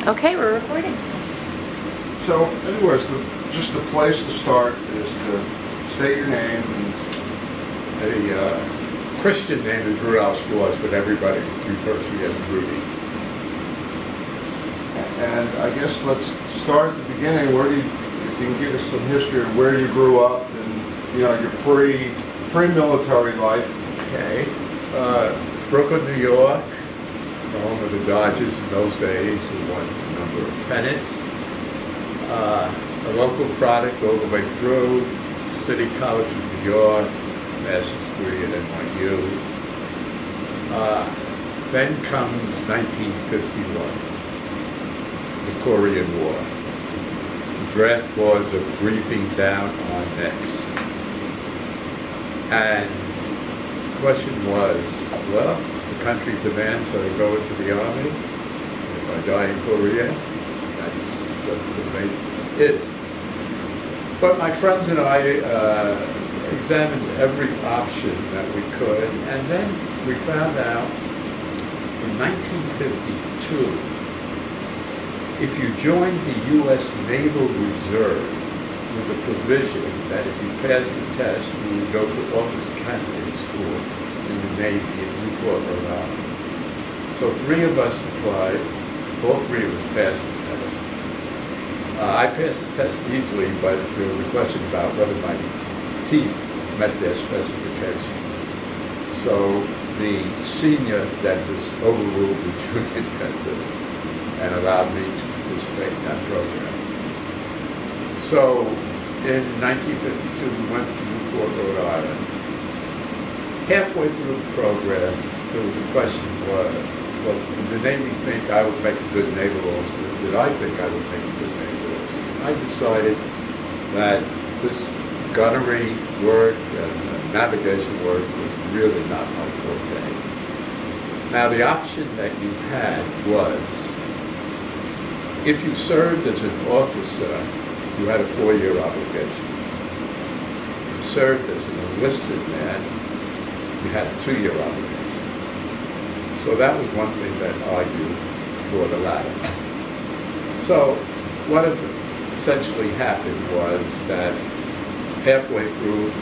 Okay, we're recording. So, anyways, just the place to start is to state your name. And The Christian name is Rudolph Schwartz, but everybody refers to me as Rudy. And I guess let's start at the beginning. Where do you can give us some history of where you grew up and your pre-military life. Okay. Brooklyn, New York, the home of the Dodgers in those days, who won a number of pennants. A local product all the way through. City College of New York, master's degree at NYU. Then comes 1951, the Korean War. The draft boards are breathing down our necks. And the question was, well, the country demands that I go into the army. If I die in Korea, that's what the fate is. But my friends and I examined every option that we could, and then we found out in 1952, if you joined the U.S. Naval Reserve with a provision that if you passed the test, you would go to officer candidate school in the Navy in Newport, Rhode Island. So 3 of us applied, all 3 of us passed the test. I passed the test easily, but there was a question about whether my teeth met their specifications. So the senior dentist overruled the junior dentist and allowed me to participate in that program. So in 1952, we went to Newport, Rhode Island. Halfway through the program, there was a question, well, did the Navy think I would make a good naval officer? Did I think I would make a good naval officer? And I decided that this gunnery work and navigation work was really not my forte. Now, the option that you had was, if you served as an officer, you had a 4-year obligation. If you served as an enlisted man, you had a 2-year obligation. So that was one thing that argued for the latter. So what essentially happened was that halfway through,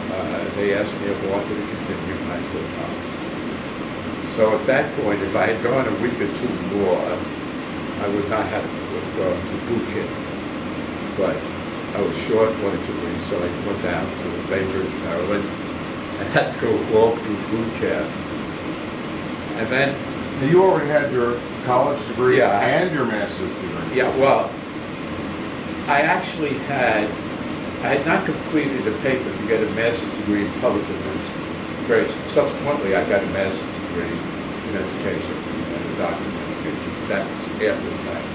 they asked me if I wanted to continue, and I said no. So at that point, if I had gone a week or 2 more, I would not have gone to boot camp. But I was short 1 or 2 weeks, so I went down to Bainbridge, Maryland. I had to go walk through boot camp. And then... You already had your college degree and your master's degree. Yeah, well, I had not completed a paper to get a master's degree in public administration. Subsequently, I got a master's degree in education and a doctorate in education. That was after the fact.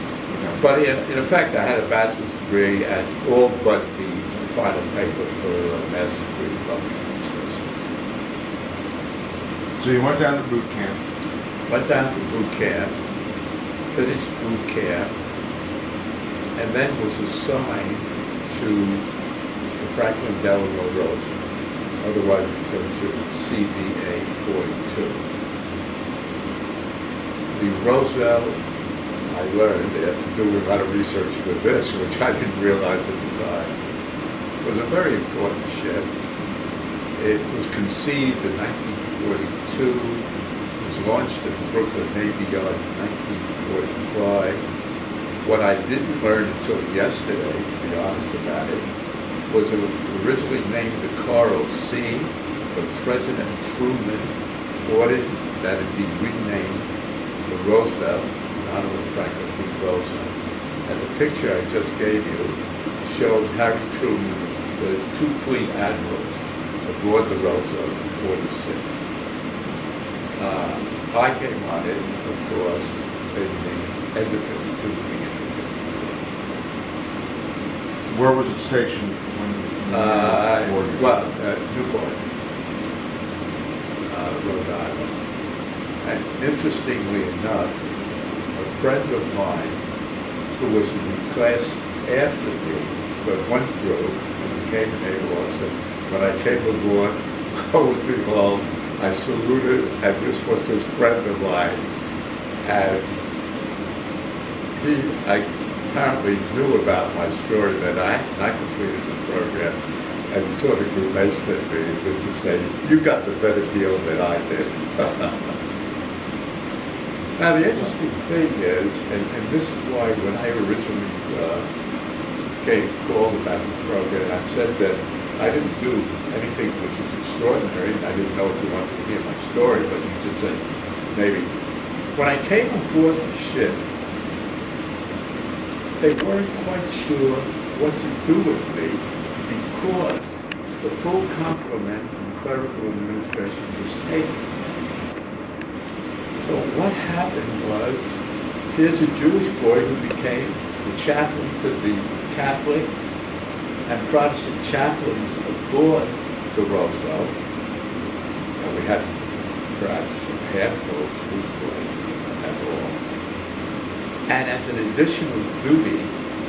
But in effect, I had a bachelor's degree and all but the final paper for a master's degree in public administration. So you went down to boot camp. Went down to boot camp, finished boot camp, and then was assigned to the Franklin Delano Roosevelt, otherwise referred to as CBA 42. The Roosevelt, I learned after doing a lot of research for this, which I didn't realize at the time, was a very important ship. It was conceived in 1942, was launched at the Brooklyn Navy Yard in 1945. What I didn't learn until yesterday, to be honest about it, was it was originally named the Coral C, but President Truman ordered that it be renamed the Roosevelt in honor of Franklin D. Roosevelt. And the picture I just gave you shows Harry Truman with the 2 fleet admirals aboard the Roosevelt in 46. I came on it, of course, in the end of 52, beginning of 53. Where was it stationed when you were Newport, Rhode Island. And interestingly enough, a friend of mine who was in the class after me, but went through and became a naval officer, when I came aboard, lo and behold, I saluted, and this was his friend of mine, and he apparently knew about my story that I completed the program, and he sort of grimaced at me as if to say, "You got the better deal than I did." Now the interesting thing is, and this is why when I originally came called about this program, I said that I didn't do anything which was extraordinary, and I didn't know if you wanted to hear my story, but you just said maybe. When I came aboard the ship, they weren't quite sure what to do with me because the full complement from clerical administration was taken. So what happened was, here's a Jewish boy who became the chaplain to the Catholic and Protestant chaplains aboard the Roosevelt. And we had perhaps a handful of Jewish boys at all. And as an additional duty,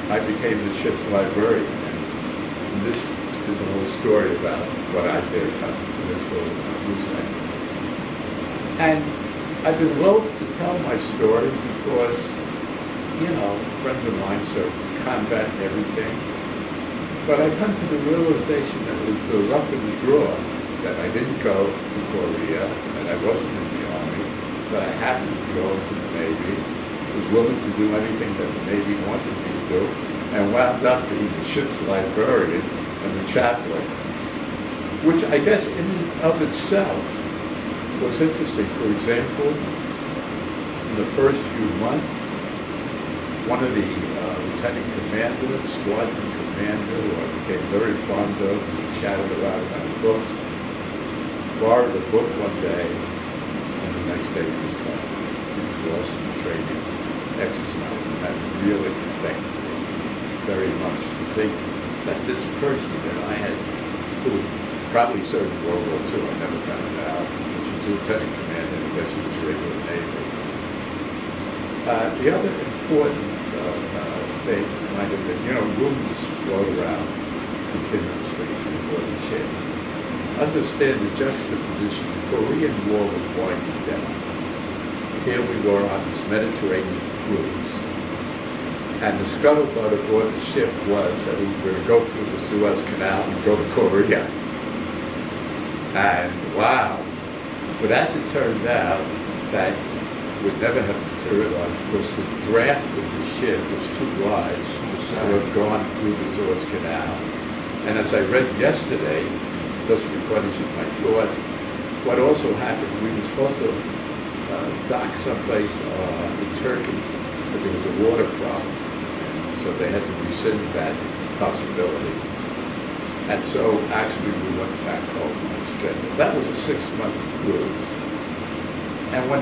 I became the ship's librarian. And this is a little story about what I did in this little newsletter. And I've been loath to tell my story because, friends of mine served combat and everything. But I come to the realization that it was the luck of the draw that I didn't go to Korea, that I wasn't in the Army, that I happened to go into the Navy, was willing to do anything that the Navy wanted me to do, and wound up being the ship's librarian and the chaplain, which I guess in and of itself was interesting. For example, in the first few months, one of the lieutenant commander, squadron commander, who I became very fond of, and we chatted a lot about books, borrowed a book one day, and the next day he was gone. He was lost in the training exercise, and that really affected me very much to think that this person that I had, who probably served in World War II, I never found it out, which was lieutenant commander, and I guess he was regular Navy. The other important thing might have been, rumors float around continuously aboard the ship. Understand the juxtaposition. The Korean War was winding down. Here we were on this Mediterranean cruise, and the scuttlebutt aboard the ship was that we were going to go through the Suez Canal and go to Korea. And wow! But as it turned out, that would never have materialized because the draft of the ship was too large to have gone through the Suez Canal. And as I read yesterday, just replenishing my thoughts, what also happened, we were supposed to dock someplace in Turkey, but there was a water problem, and so they had to rescind that possibility. And so actually we went back home on schedule. That was a 6-month cruise. And when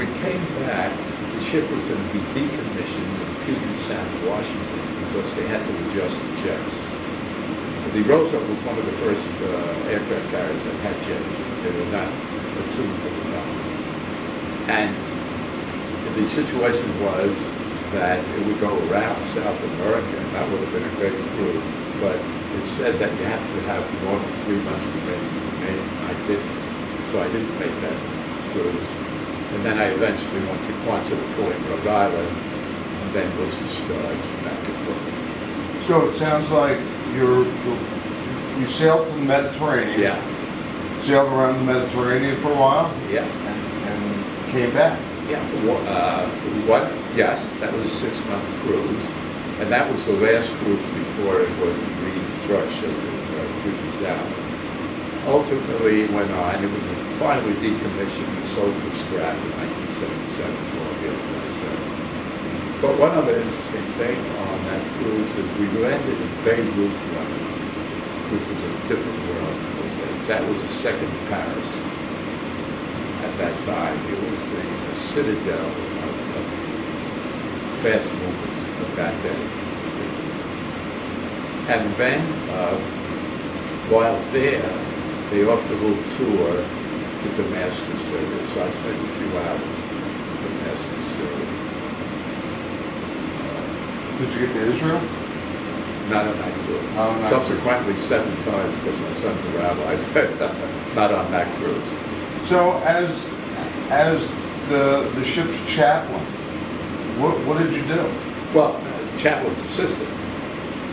we came back, the ship was going to be decommissioned in Puget Sound, Washington, because they had to adjust the jets. The Roosevelt was one of the first aircraft carriers that had jets. They were not attuned to the times. And the situation was that it would go around South America, and that would have been a great cruise. But it said that you have to have more than 3 months remaining. I didn't, so I didn't make that cruise. And then I eventually went to Quonset Point, Rhode Island, and then was discharged back in Brooklyn. So it sounds like you sailed to the Mediterranean. Yeah. Sailed around the Mediterranean for a while. Yes. And came back. Yeah. Yes, that was a 6-month cruise, and that was the last cruise before it was restructured and Puget Sound. Ultimately, it went on. It was finally decommissioned and sold for scrap in 1977, August 1977. But one other interesting thing on that cruise is we landed in Beirut, Lebanon, which was a different world in those days. That was the second Paris at that time. It was the citadel of the fast movers of that day. And then, while there, they offered a little tour to Damascus, Syria. So I spent a few hours in Damascus, Syria. Did you get to Israel? Not on that cruise. Oh, Subsequently, 7 times because my son's a rabbi, but not on that cruise. So as the ship's chaplain, What did you do? Well, chaplain's assistant.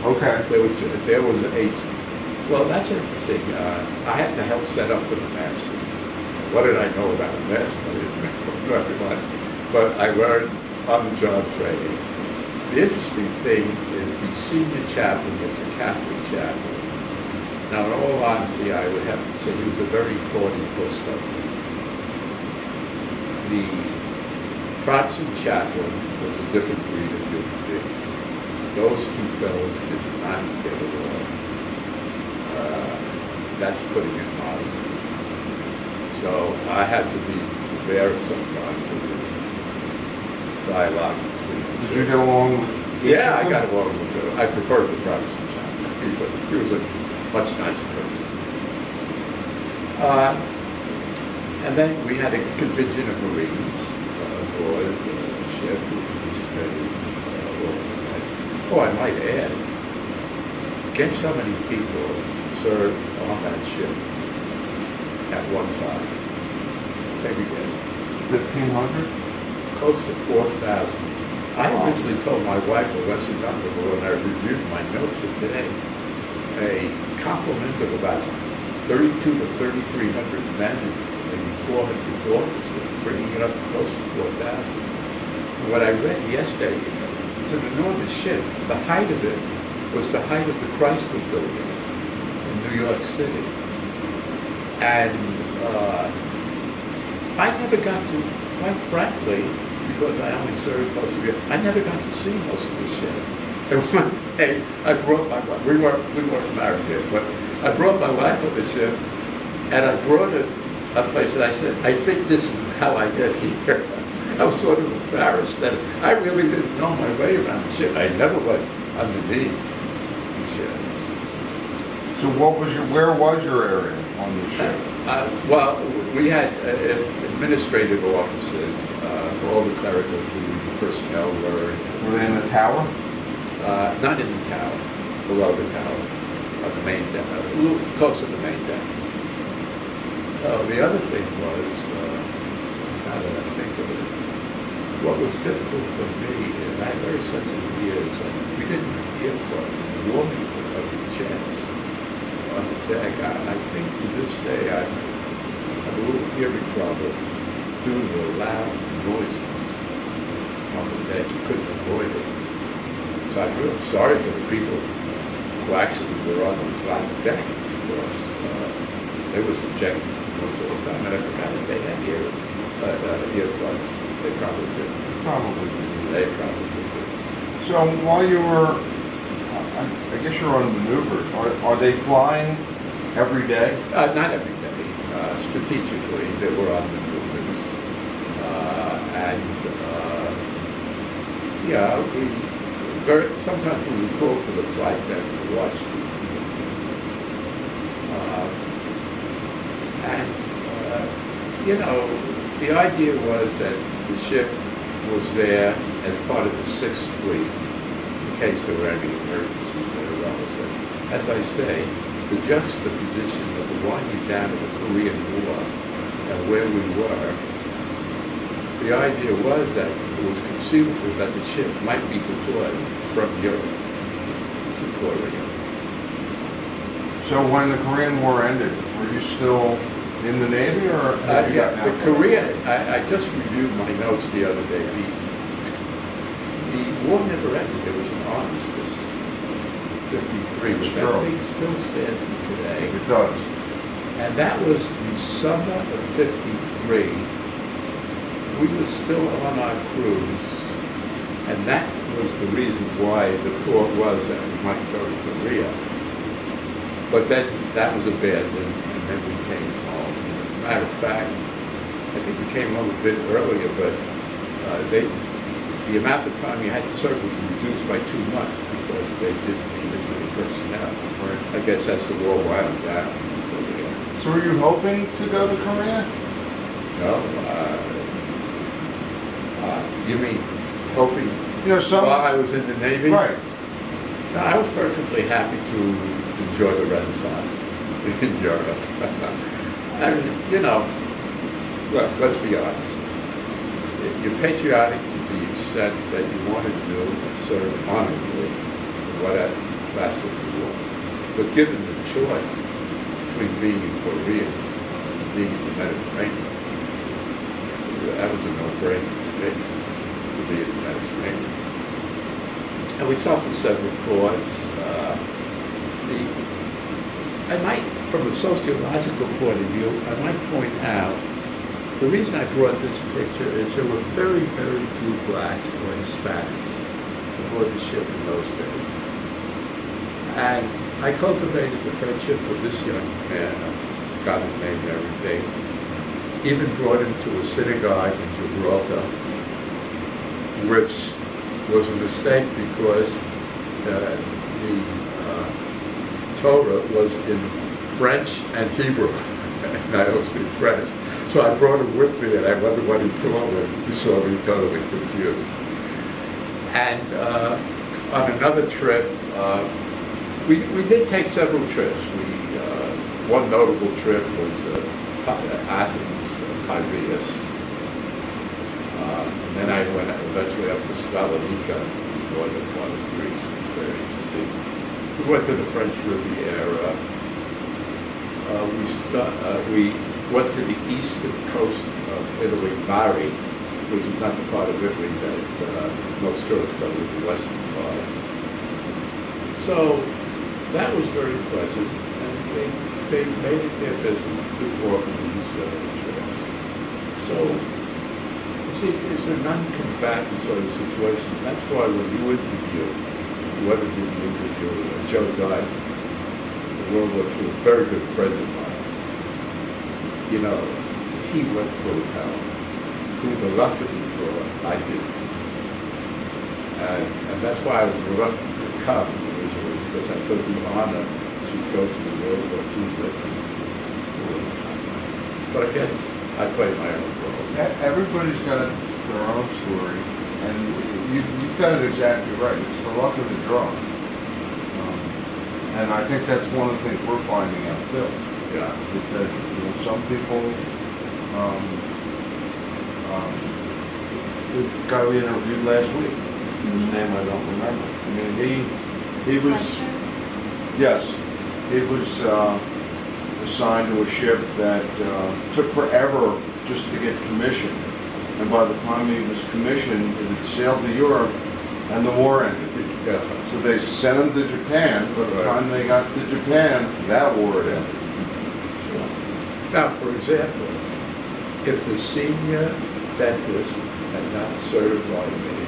Okay. There was a, well, that's interesting. I had to help set up for the masses. What did I know about mass? I didn't know very much. But I learned on-the-job training. The interesting thing is the senior chaplain was the Catholic chaplain. Now, in all honesty, I would have to say he was a very corny Bostonian. The Protestant chaplain was a different breed of human being. Those two fellows did not get along. That's putting it mildly. So I had to be aware sometimes of the dialogue between the two. Did you get along with? Yeah, I got along with him. I preferred the Protestant chaplain, but he was a much nicer person. And then we had a contingent of Marines aboard the ship who participated. Oh, I might add, guess how many people served on that ship at one time? Take a guess. 1,500? Close to 4,000. I originally told my wife a lesser number, but when I reviewed my notes for today, a complement of about 32 to 3,300 men and maybe 400 officers, bringing it up close to 4,000. What I read yesterday, it's an enormous ship. The height of it was the height of the Chrysler Building in New York City. And I never got to, quite frankly, because I only served close to a year, I never got to see most of the ship. And one day, I brought my wife, we weren't married yet, but I brought my wife on the ship, and I brought her a place, and I said, I think this is how I get here. I was sort of embarrassed that I really didn't know my way around the ship. I never went underneath the ship. So where was your area on the ship? Well, we had administrative offices for all the clerical duty, the personnel were they in the tower? Not in the tower, below the tower, on the main deck, a little close to the main deck. The other thing was, now that I think of it, what was difficult for me, and I had very sensitive ears, we didn't have earplugs, and the warming of the jets on the deck, I think to this day I have a little hearing problem due to the loud noises on the deck. You couldn't avoid it. So I feel sorry for the people who actually were on the flat deck because they were subjected to noise all the time. And I forgot if they had earplugs. They probably did. Probably did. They probably did. So while you were, I guess you're on maneuvers. Are they flying every day? Not every day. Strategically, they were on maneuvers. Sometimes we were called to the flight deck to watch these maneuvers. The idea was that the ship was there as part of the Sixth Fleet in case there were any emergencies that arose. And as I say, the juxtaposition of the winding down of the Korean War and where we were, the idea was that it was conceivable that the ship might be deployed from Europe to Korea. So when the Korean War ended, were you still in the Navy or? The Korea, I just reviewed my notes the other day. The war never ended. There was an armistice in 53, which I think still stands today. It does. And that was the summer of 53. We were still on our cruise, and that was the reason why the thought was that we might go to Korea. But then that was abandoned, and then we came home. And as a matter of fact, I think we came home a bit earlier, but the amount of time you had to serve was reduced by 2 months because they didn't need as many personnel. Right. I guess as the war wound down in Korea. So were you hoping to go to Korea? No, you mean hoping Some. while I was in the Navy? Right. No, I was perfectly happy to enjoy the Renaissance in Europe. I mean, well, let's be honest. You're patriotic to be you said that you want to do and serve honorably in whatever facet you want. But given the choice between being in Korea and being in the Mediterranean, that was a no-brainer for me to be in the Mediterranean. And we saw the several ports. From a sociological point of view, I might point out, the reason I brought this picture is there were very, very few blacks or Hispanics aboard the ship in those days. And I cultivated the friendship of this young man, I forgot his name and everything, even brought him to a synagogue in Gibraltar, which was a mistake because the Torah was in French and Hebrew, and I don't speak French. So I brought him with me, and I wondered what he thought when he saw me totally confused. And on another trip, we did take several trips. One notable trip was Athens, Piraeus. And then I went eventually up to Salonika, northern part of Greece, which was very interesting. We went to the French Riviera. We went to the eastern coast of Italy, Bari, which is not the part of Italy that most tourists go to, the western part. So that was very pleasant, and they made it their business to offer these trips. So, you see, it's a non-combatant sort of situation. That's why when you interview, whoever did the interview, Joe Diamond, a World War II, a very good friend of mine, you know, he went through hell. Through the luck of the draw, I didn't. And that's why I was reluctant to come originally, because I thought the honor should go to the World War II veterans. But I guess I played my own role. Everybody's got their own story, and you've got it exactly right. It's the luck of the draw. And I think that's one of the things we're finding out too. Yeah. Is that, you know, some people, the guy we interviewed last week, whose name I don't remember. I mean, he was, yes, he was assigned to a ship that took forever just to get commissioned. And by the time he was commissioned, it had sailed to Europe and the war ended. Yeah. So they sent him to Japan. By the time they got to Japan, that war had ended. Now, for example, if the senior dentist had not certified me,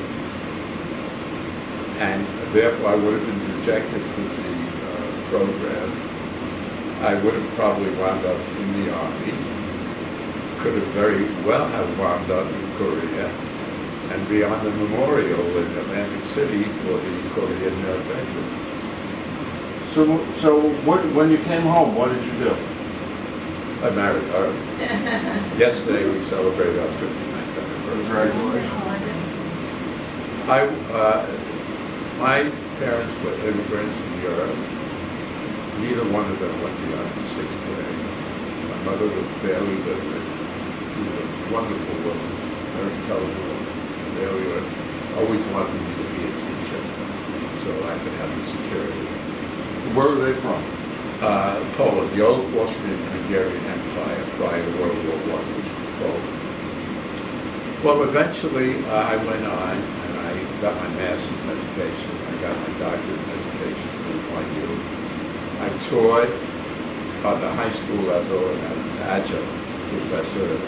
and therefore I would have been rejected from the program, I would have probably wound up in the Army, could have very well have wound up in Korea, and be on the memorial in Atlantic City for the Korean veterans. So when you came home, what did you do? I married her. Yesterday we celebrated our 59th anniversary. Congratulations. My parents were immigrants from Europe. Neither one of them went beyond the 6th grade. My mother was barely literate. She was a wonderful woman, very intelligent woman. Always wanted me to be a teacher, so I could have the security. Where were they from? Poland, the old Austrian-Hungarian Empire prior to World War I, which was Poland. Well, eventually I went on and I got my master's in education. I got my doctorate in education from NYU. I taught on the high school level and I was an adjunct professor at a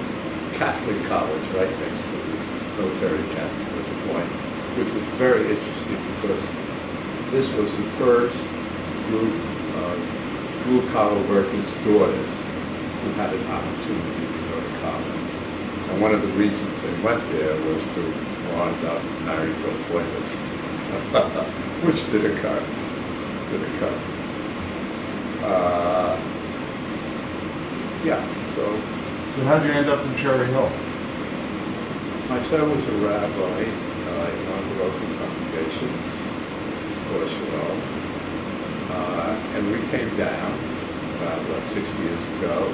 Catholic college right next to the military academy at West Point, which was very interesting because this was the first group of blue-collar workers' daughters who had an opportunity to go to college. And one of the reasons they went there was to wind up marrying West Pointers, which did occur. So how'd you end up in Cherry Hill? my son was a rabbi in one of the local congregations, of course you know. And we came down about 6 years ago,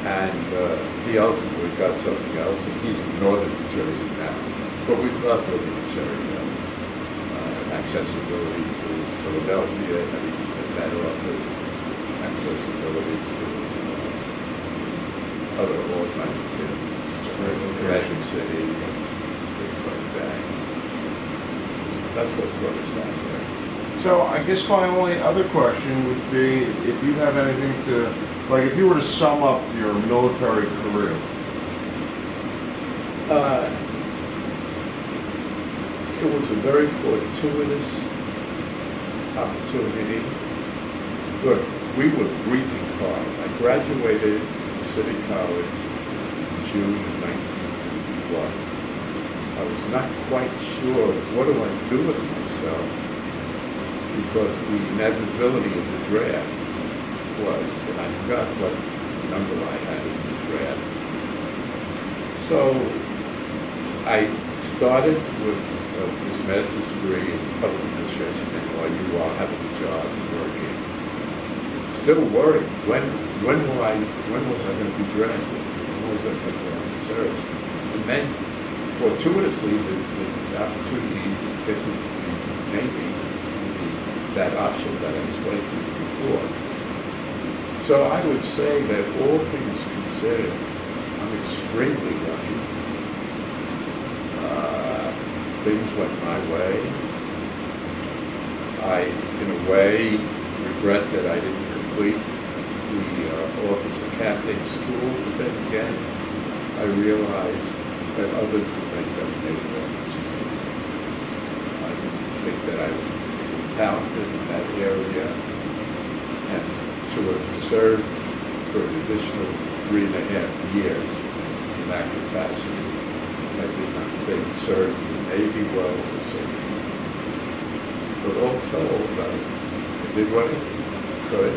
and he ultimately got something else, and he's in northern New Jersey now. But we've loved living in Cherry. Accessibility to Philadelphia, everything that offers accessibility to other all kinds of things, Atlantic City, things like that. So that's what brought us down there. So I guess my only other question would be if you have anything to, like if you were to sum up your military career. It was a very fortuitous opportunity. Look, we were breathing hard. I graduated from City College in June of 1951. I was not quite sure what do I do with myself because the inevitability of the draft was, and I forgot what number I had in the draft. So I started with this master's degree in public administration and while you are having a job and working, still worried, when was I going to be drafted? When was I going to serve? And then fortuitously the opportunity to get to the Navy, that option that I explained to you before. So I would say that all things considered, I'm extremely lucky. Things went my way. I, in a way, regret that I didn't complete the office of chaplain school, but then again, I realized that others would make them naval officers. I didn't think that I was particularly talented in that area, and to have served for an additional 3.5 years in that capacity, I did not think served the Navy well or something. But all told, I did what I could.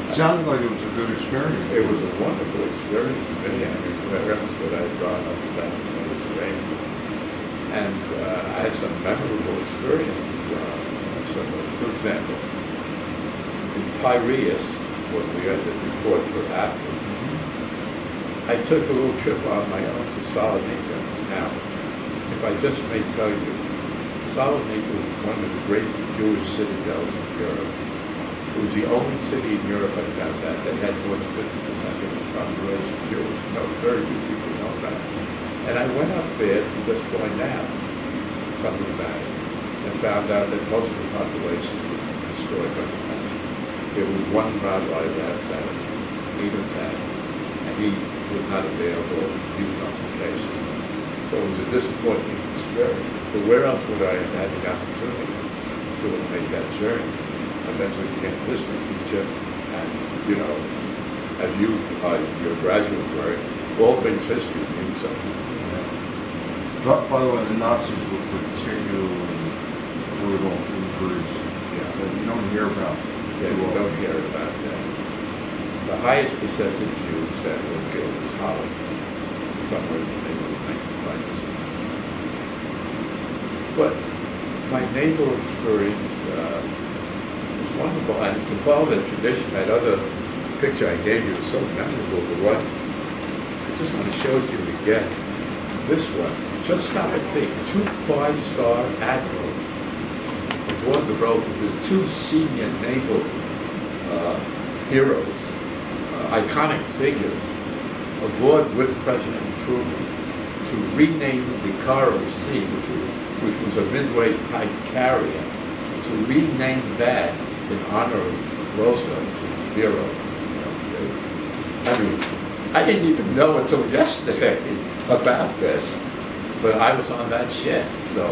It sounded like it was a good experience. It was a wonderful experience for me. I mean, where else would I have gone up and down the Mediterranean? And I had some memorable experiences. For example, in Piraeus, when we had the report for Athens, I took a little trip on my own to Salonika. Now, if I just may tell you, Salonika was one of the great Jewish citadels in Europe. It was the only city in Europe, I found that had more than 50% of its population Jewish. No, very few people know that. And I went up there to just find out something about it, and found out that most of the population was destroyed by the Nazis. There was one rabbi left out of 8 or 10, and he was not available. He was on vacation. So it was a disappointing experience. But where else would I have had the opportunity to have made that journey? And that's when you get a history teacher, and you know, as your graduate work, all things history means something. By the way, the Nazis were particularly brutal in Greece. Yeah. That you don't hear about. Yeah, you don't hear about that. The highest percentage of Jews that were killed was Holland, somewhere in the neighborhood of 95%. But my naval experience was wonderful, and to follow that tradition, that other picture I gave you was so memorable. The one I just want to show it to you again. This one, just how I think 2 5-star admirals aboard the Roosevelt, the 2 senior naval heroes, iconic figures, aboard with President Truman to rename the Coral Sea, which was a midway-type carrier, to rename that in honor of Roosevelt, who was a hero. I mean, I didn't even know until yesterday about this, but I was on that ship, so,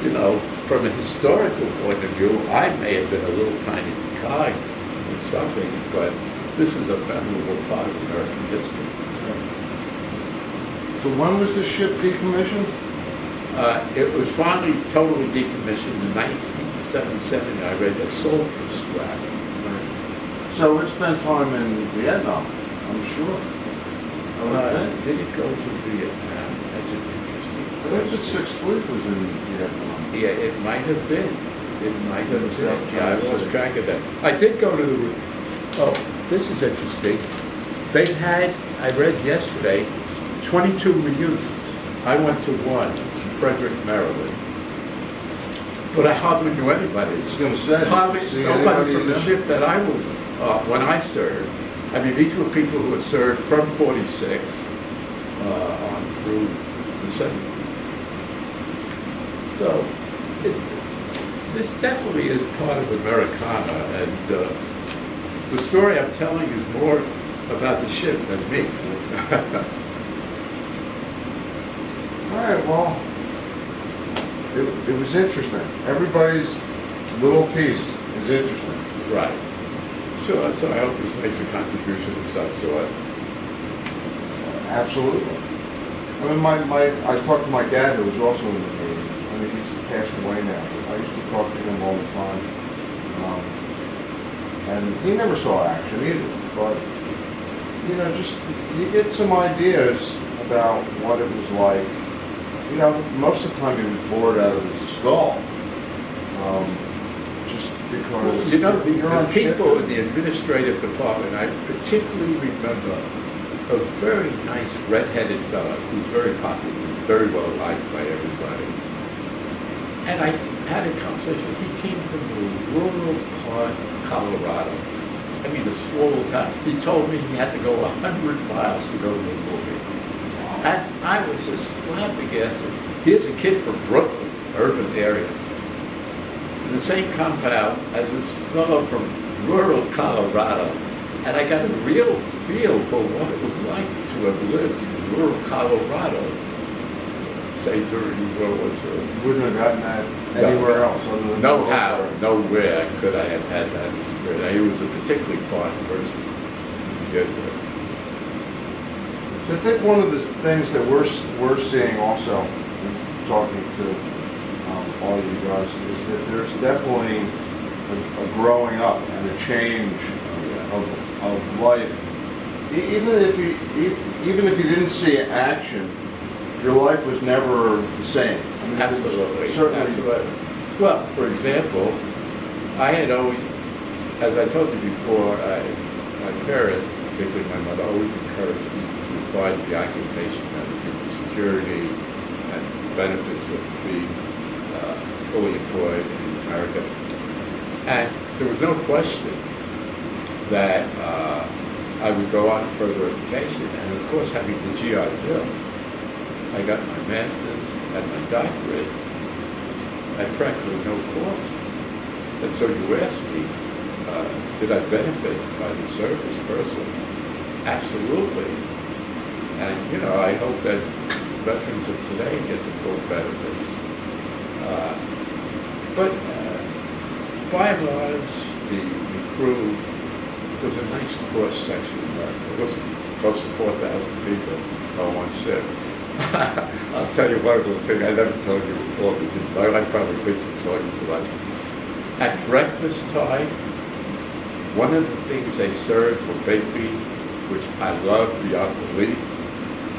you know, from a historical point of view, I may have been a little tiny cog in something, but this is a memorable part of American history. So when was the ship decommissioned? It was finally totally decommissioned in 1977. I read a sulfur scrap. So it spent time in Vietnam, I'm sure. Did it go to Vietnam? That's an interesting I think the question. 6th Fleet was in Vietnam. Yeah, it might have been. It might have been. Yeah, I lost track of that. I did go to the... Oh, this is interesting. They had, I read yesterday, 22 reunions. I went to one in Frederick, Maryland, but I hardly knew anybody. I was gonna say, Hardly see nobody anybody from you the know? ship that I was, when I served. I mean, these were people who had served from 46 on through the 70s. So, this definitely is part of Americana, and the story I'm telling is more about the ship than me. All right, well, it was interesting. Everybody's little piece is interesting. Right. Sure, so I hope this makes a contribution of some sort. Absolutely. I mean, I talked to my dad, who was also in the Navy. I mean, he's passed away now. I used to talk to him all the time. And he never saw action either. But, you know, just, you get some ideas about what it was like. You know, most of the time he was bored out of his skull. Just because You know, you're the on ship. people in the administrative department, I particularly remember a very nice red-headed fellow who's very popular, very well liked by everybody. And I had a conversation. He came from the rural part of Colorado. I mean, a small town. He told me he had to go 100 miles to go to a movie. And I was just flabbergasted. Here's a kid from Brooklyn, urban area, in the same compound as this fellow from rural Colorado. And I got a real feel for what it was like to have lived in rural Colorado, say during World War II. You wouldn't have gotten that anywhere else other than No the how, military. nowhere could I have had that experience. He was a particularly fine person to begin with. So I think one of the things that we're seeing also, in talking to all you guys, is that there's definitely a growing up and a change of life. Even if you didn't see action, your life was never the same. I mean, Absolutely, certainly. absolutely. Well, for example, I had always, as I told you before, my parents, particularly my mother, always encouraged me to find the occupation that would give me security and benefits of being fully employed in America. And there was no question that I would go on to further education. And of course, having the GI Bill, I got my master's and my doctorate at practically no cost. And so you asked me, did I benefit by the service personally? Absolutely. And, you know, I hope that veterans of today get the full benefits. But by and large, the crew was a nice cross-section of America. It wasn't close to 4,000 people on one ship. I'll tell you one little thing I never told you before, because my life probably thinks I'm talking too much. At breakfast time, one of the things they served were baked beans, which I loved beyond belief,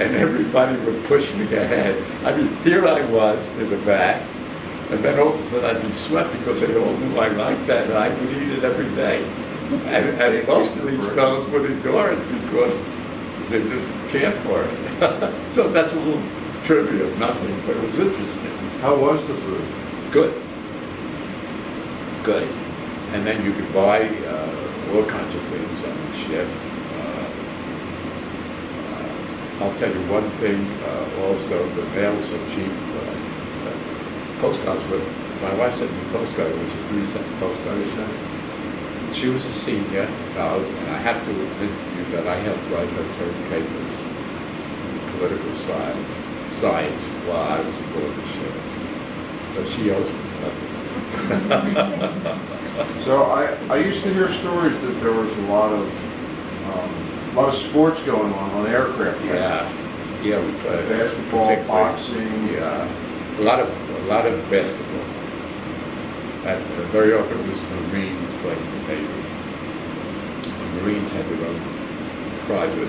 and everybody would push me ahead. I mean, here I was in the back, and then all of a sudden I'd be swept because they all knew I liked that, and I would eat it every day. And most of these fellows would endure it because they just cared for it. So that's a little trivia of nothing, but it was interesting. How was the food? Good. Good. And then you could buy all kinds of things on the ship. I'll tell you one thing also, the mail's so cheap. Postcards were, my wife sent me a postcard, it was a 3-cent postcard. She was a senior in college, and I have to admit to you that I helped write her term papers in political science while I was aboard the ship. So she owes me something. So I used to hear stories that there was a lot of sports going on aircraft. Yeah, we played Basketball, particularly- boxing. Yeah, a lot of basketball. And very often it was Marines playing in the Navy. The Marines had their own private.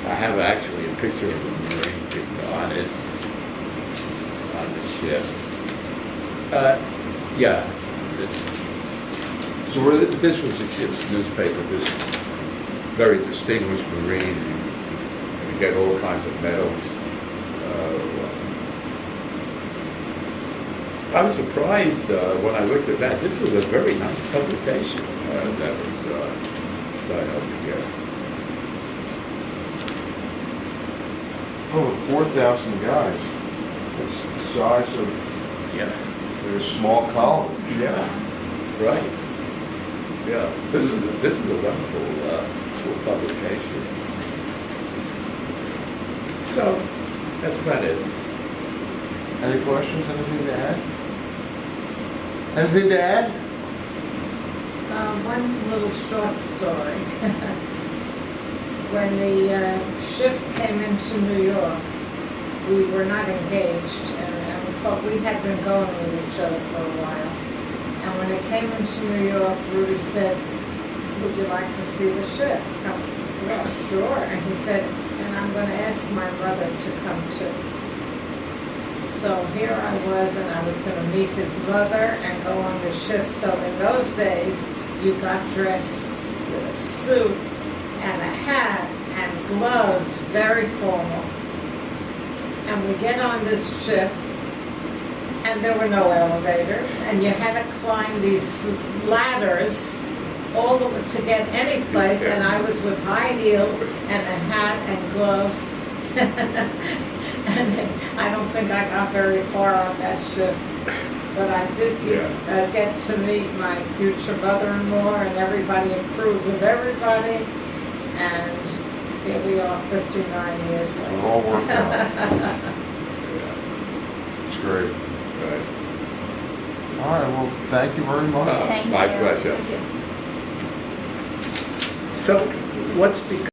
I have actually a picture of a Marine being on it on the ship. Yeah, So were they- this was the ship's newspaper. This very distinguished Marine, going to get all kinds of medals. I was surprised when I looked at that. This was a very nice publication that was done over here. Oh, with 4,000 guys. That's the size of Yeah. a small college. Yeah. Right. Yeah. This is a wonderful little publication. So that's about it. Any questions, anything to add? Anything to add? One little short story. When the ship came into New York, we were not engaged, but we had been going with each other for a while. And when it came into New York, Rudy said, "Would you like to see the ship?" "Yeah, sure." And he said, "And I'm going to ask my mother to come too." So here I was, and I was going to meet his mother and go on the ship. So in those days, you got dressed with a suit and a hat and gloves, very formal. And we get on this ship, and there were no elevators, and you had to climb these ladders all the way to get any place, and I was with high heels and a hat and gloves. And I don't think I got very far on that ship, but I did get to meet my future mother-in-law, and everybody approved of everybody, and here we are 59 years It later. all worked out. It's great. Right. All right, well, thank you very much. Thank My you. pleasure. Thank you. So what's the